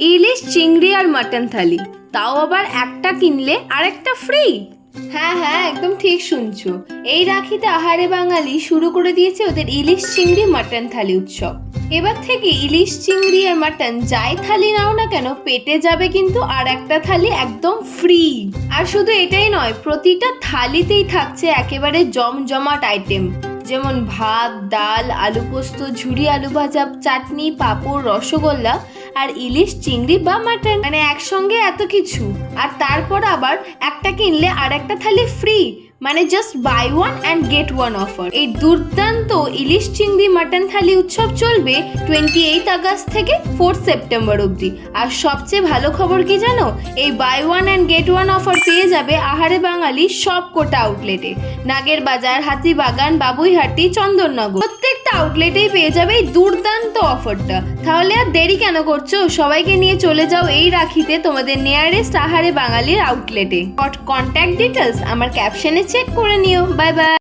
ইলিশ চিংড়ি আর মাটন থালি, তাও আবার একটা কিনলে আরেকটা ফ্রি। হ্যাঁ হ্যাঁ, একদম ঠিক শুনছো। এই রাখিতে আহারে বাঙালি শুরু করে দিয়েছে ওদের ইলিশ চিংড়ি মাটন থালি উৎসব। এবার থেকে ইলিশ চিংড়ি আর মাটন যাই থালি নাও না কেন, পেটে যাবে কিন্তু আর একটা থালি একদম ফ্রি। আর শুধু এটাই নয়, প্রতিটা থালিতেই থাকছে একেবারে জমজমাট আইটেম, যেমন ভাত, ডাল, আলু পোস্ত, ঝুরি আলু ভাজা, চাটনি, পাঁপড়, রসগোল্লা আর ইলিশ চিংড়ি বা মাটন, মানে একসঙ্গে এত কিছু। আর তারপর আবার একটা কিনলে আর একটা থালি ফ্রি, মানে just buy one and get one offer. এই দুর্দান্ত ইলিশ চিংড়ি মাটন থালি উৎসব চলবে 28 আগস্ট থেকে 4 সেপ্টেম্বর অবধি। আর সবচেয়ে ভালো খবর কি জানো, এই buy one and get one offer পেয়ে যাবে আহারে বাঙালি সব কোটা আউটলেটে, নাগের বাজার, হাতিবাগান, বাবুইহাটি, চন্দননগর, প্রত্যেকটা আউটলেটেই পেয়ে যাবে এই দুর্দান্ত অফারটা। তাহলে আর দেরি কেন করছো, সবাইকে নিয়ে চলে যাও এই রাখিতে তোমাদের নিয়ারেস্ট আহারে বাঙালির আউটলেটে। কন্ট্যাক্ট ডিটেলস আমার ক্যাপশনে চেক করে নিও। Bye bye.